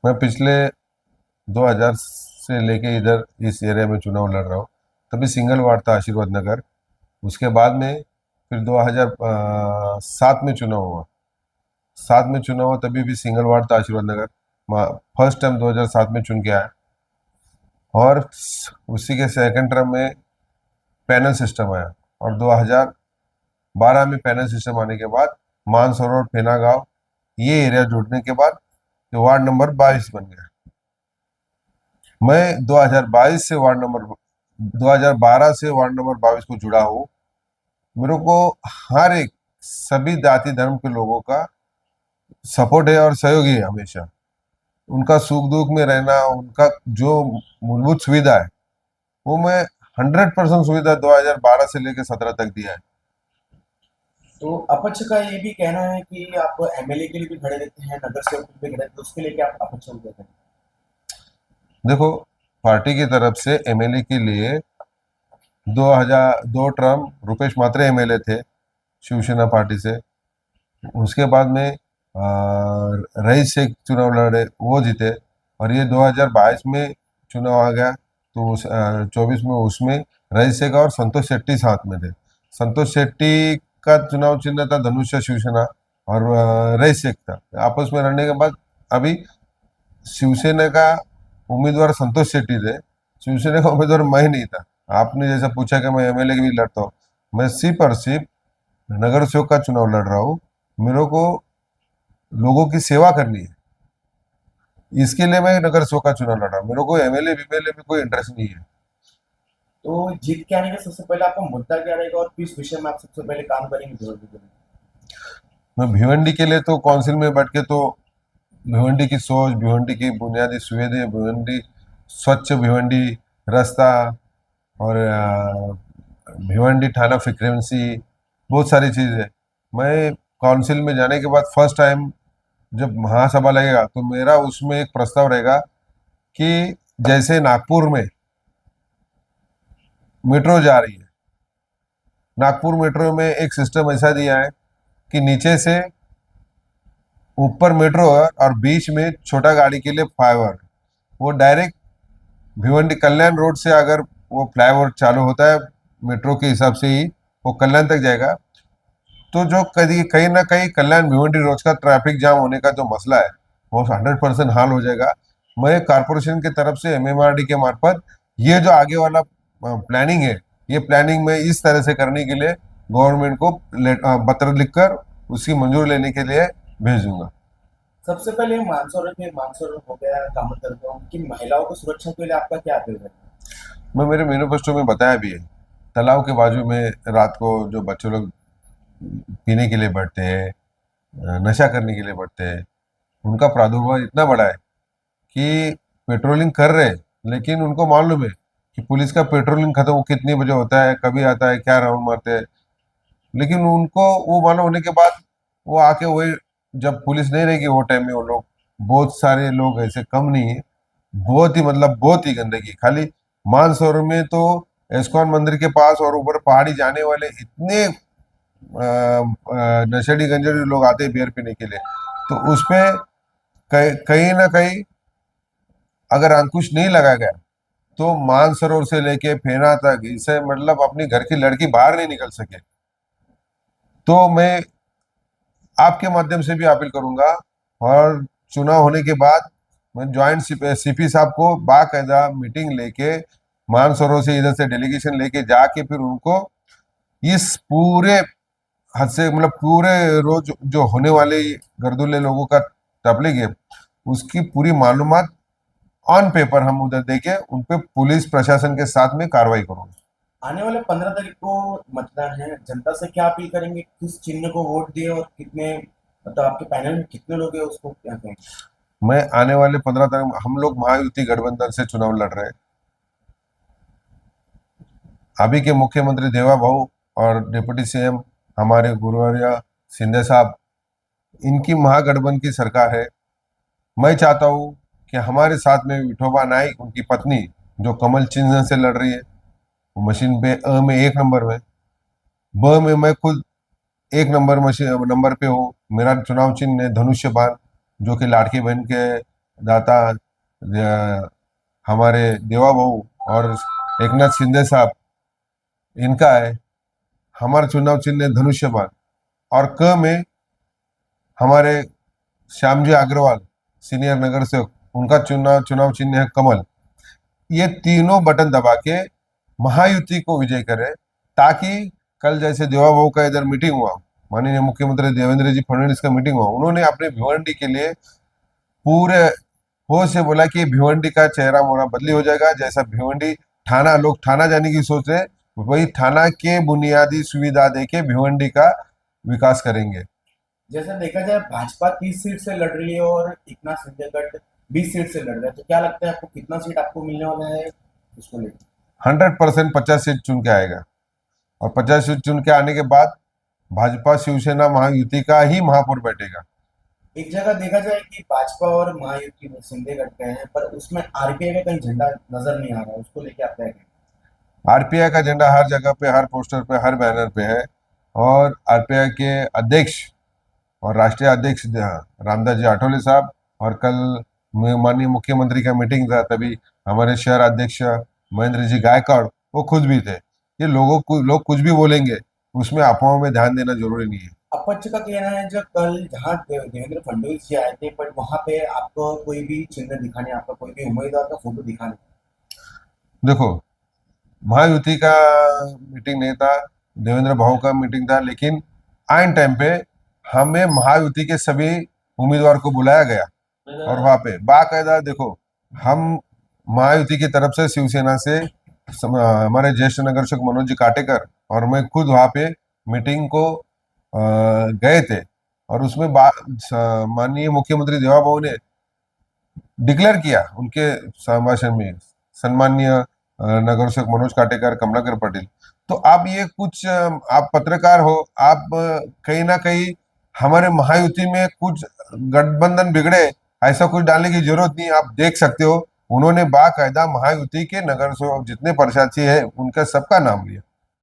मैं पिछले 2000 से लेके इधर इस एरिया में चुनाव लड़ रहा हूँ। तभी सिंगल वार्ड था आशीर्वाद नगर। उसके बाद में फिर 2007 में चुनाव हुआ। 7 में चुनाव हुआ तभी भी सिंगल वार्ड था आशीर्वाद नगर। फर्स्ट टाइम 2007 में चुन के आया। और उसी के सेकंड टर्म में पैनल सिस्टम आया। और 2012 में पैनल सिस्टम आने के बाद मानसरोवर फेना गांव ये एरिया जुड़ने के बाद ये वार्ड नंबर 22 बन गया। मैं 2012 से वार्ड नंबर 22 को जुड़ा हूँ। मेरे को हर एक सभी जाति धर्म के लोगों का सपोर्ट है और सहयोग है हमेशा। उनका सुख दुख में रहना, उनका जो मूलभूत सुविधा है वो मैं 100% सुविधा 2012 से लेकर 17 तक दिया है। तो अपक्ष का ये भी कहना है कि आप एमएलए के लिए भी खड़े रहते हैं, नगर सेवक के लिए भी खड़े रहते हैं, उसके लिए क्या आप अपक्ष को कहते हैं? देखो, पार्टी की तरफ से एमएलए के लिए 2002 टर्म रुपेश मात्रे एमएलए थे शिवसेना पार्टी से। उसके बाद में रईस शेख चुनाव लड़े, वो जीते। और ये 2022 में चुनाव आ गया तो 24 में उसमें रईस शेख और संतोष शेट्टी साथ में थे। संतोष शेट्टी का चुनाव चिन्ह था धनुष्य शिवसेना, और रईस शेख था। आपस में लड़ने के बाद अभी शिवसेना का उम्मीदवार संतोष शेट्टी थे, शिवसेना का उम्मीदवार मैं नहीं था। आपने जैसा पूछा कि मैं एमएलए की भी लड़ता हूँ, मैं सिर्फ और सिर्फ नगर सेवक का चुनाव लड़ रहा हूँ। मेरे को लोगों की सेवा करनी है, इसके लिए मैं नगर सेवक का चुनाव लड़ रहा हूँ। मेरे को एमएलए बीमेलए में कोई इंटरेस्ट नहीं है। तो जीत के आने का सबसे पहले आपका मुद्दा क्या रहेगा और किस विषय में आप सबसे पहले काम करेंगे भिवंडी के लिए? मैं भिवंडी के लिए तो काउंसिल में बैठ के तो भिवंडी की सोच, भिवंडी की बुनियादी सुविधाएं, भिवंडी स्वच्छ भिवंडी रास्ता, और भिवंडी थाना फ्रीक्वेंसी, बहुत सारी चीज़ें। मैं काउंसिल में जाने के बाद फर्स्ट टाइम जब महासभा लगेगा तो मेरा उसमें एक प्रस्ताव रहेगा कि जैसे नागपुर में मेट्रो जा रही है, नागपुर मेट्रो में एक सिस्टम ऐसा दिया है कि नीचे से ऊपर मेट्रो है और बीच में छोटा गाड़ी के लिए फ्लाईओवर। वो डायरेक्ट भिवंडी कल्याण रोड से अगर वो फ्लाईओवर चालू होता है मेट्रो के हिसाब से ही वो कल्याण तक जाएगा। तो जो कहीं कहीं ना कहीं कल्याण भिवंडी रोज का ट्रैफिक जाम होने का जो मसला है वो 100% हल हो जाएगा। मैं कारपोरेशन की तरफ से एमएमआरडी के मार्फत ये जो आगे वाला प्लानिंग है, ये प्लानिंग में इस तरह से करने के लिए गवर्नमेंट को पत्र लिखकर उसकी मंजूरी लेने के लिए भेजूंगा। सबसे पहले मानसरोवर हो गया, कामत हो गया, उनकी महिलाओं की सुरक्षा के लिए आपका क्या अपील है? मैं मेरे मैनिफेस्टो में बताया भी है, तालाब के बाजू में रात को जो बच्चे लोग पीने के लिए बैठते हैं, नशा करने के लिए बैठते हैं, उनका प्रादुर्भाव इतना बड़ा है कि पेट्रोलिंग कर रहे हैं, लेकिन उनको मालूम है कि पुलिस का पेट्रोलिंग खत्म कितने बजे होता है, कभी आता है, क्या राउंड मारते हैं। लेकिन उनको वो मालूम होने के बाद वो आके वही, जब पुलिस नहीं रहेगी वो टाइम में वो लोग, बहुत सारे लोग ऐसे कम नहीं है, बहुत ही मतलब बहुत ही गंदगी। खाली मानसरोवर में तो एस्कॉन मंदिर के पास और ऊपर पहाड़ी जाने वाले इतने नशेड़ी गंजेड़ी लोग आते हैं बियर पीने के लिए। तो उस पे कहीं ना कहीं अगर अंकुश नहीं लगाया गया तो मानसरोवर से लेके फेना तक इसे मतलब अपनी घर की लड़की बाहर नहीं निकल सके। तो मैं आपके माध्यम से भी अपील करूंगा, और चुनाव होने के बाद मैं ज्वाइंट सीपी साहब को बाकायदा मीटिंग लेके मानसरोवर से इधर से डेलीगेशन लेके जाके फिर उनको इस पूरे हद से मतलब पूरे रोज जो होने वाले गर्दुल्ले लोगों का तबलीग है उसकी पूरी मालूमात ऑन पेपर हम उधर देके उन पे पुलिस प्रशासन के साथ में कार्रवाई करूंगा। आने वाले 15 तारीख को मतदान है, जनता से क्या अपील करेंगे, किस चिन्ह को वोट दिए और कितने, मतलब आपके पैनल में कितने लोग हैं उसको क्या कहेंगे? मैं आने वाले 15 तारीख हम लोग महायुति गठबंधन से चुनाव लड़ रहे हैं। अभी के मुख्यमंत्री देवा भाऊ और डिप्टी सीएम हमारे गुरुवारिया सिंधे साहब, इनकी महागठबंधन की सरकार है। मैं चाहता हूँ कि हमारे साथ में विठोबा नाइक उनकी पत्नी जो कमल चिन्ह से लड़ रही है, वो मशीन पे में 1 नंबर में, ब में मैं खुद 1 नंबर मशीन नंबर पे हूँ। मेरा चुनाव चिन्ह है धनुष्य बाण, जो कि लाड़की बहन के दाता हमारे देवा बहू और एकनाथ शिंदे साहब, इनका है। हमारा चुनाव चिन्ह है धनुष्यबाण, और क में हमारे श्यामजी अग्रवाल सीनियर नगर सेवक, उनका चुनाव चुनाव चिन्ह है कमल। ये तीनों बटन दबा के महायुति को विजय करे, ताकि कल जैसे देवा बहू का इधर मीटिंग हुआ, माननीय मुख्यमंत्री देवेंद्र जी फडणवीस का मीटिंग हुआ, उन्होंने अपने भिवंडी के लिए पूरे होश से बोला कि भिवंडी का चेहरा मोहरा बदली हो जाएगा। जैसा भिवंडी थाना, लोग थाना जाने की सोच रहे, वही थाना के बुनियादी सुविधा देके भिवंडी का विकास करेंगे। जैसा देखा जाए भाजपा 30 सीट से लड़ रही है और एकनाथ शिंदे गठ 20 सीट से लड़ रहा है, तो क्या लगता है आपको कितना सीट आपको मिलने वाला है उसको लेकर? 100% 50 सीट चुन के आएगा, और 50 सीट चुन के आने के बाद भाजपा शिवसेना महायुति का ही महापौर बैठेगा। एक जगह देखा जाए कि भाजपा और महायुति में शिंदे गठ गए हैं, पर उसमें आरपीआई का कहीं झंडा नजर नहीं आ रहा, उसको लेके आप क्या कहेंगे? आरपीआई का झंडा हर जगह पे, हर पोस्टर पे, हर बैनर पे है। और आरपीआई के अध्यक्ष और राष्ट्रीय अध्यक्ष रामदास जी आठवले साहब, और कल माननीय मुख्यमंत्री का मीटिंग था, तभी हमारे शहर अध्यक्ष महेंद्र जी गायकवाड़ वो खुद भी थे। ये लोग कुछ भी बोलेंगे, उसमें अफवाहों में ध्यान देना जरूरी नहीं है। अपक्ष का कहना है जब कल जहाँ देवेंद्र फडणवीस जी आए थे, पर वहां पे आपको कोई भी चिन्ह दिखाने, आपका कोई भी उम्मीदवार का फोटो दिखाने। देखो, महायुति का मीटिंग नहीं था, देवेंद्र भाऊ का मीटिंग था, लेकिन आइन टाइम पे हमें महायुति के सभी उम्मीदवार को बुलाया गया, और वहां पे बाकायदा देखो, हम महायुति की तरफ से शिवसेना से हमारे ज्येष्ठ नगर सेवक मनोज जी काटेकर और मैं खुद वहां पे मीटिंग को गए थे। और उसमें माननीय मुख्यमंत्री देवा बहू ने डिक्लेयर किया उनके संभाषण में, सम्माननीय नगर सेवक मनोज काटेकर, कमलाकर पटेल। तो आप ये कुछ आप पत्रकार हो, आप कहीं ना कहीं हमारे महायुति में कुछ गठबंधन बिगड़े, ऐसा कुछ डालने की जरूरत नहीं। आप देख सकते हो, उन्होंने बाकायदा महायुति के नगर सेवक जितने प्रत्याशी है उनका सबका नाम लिया।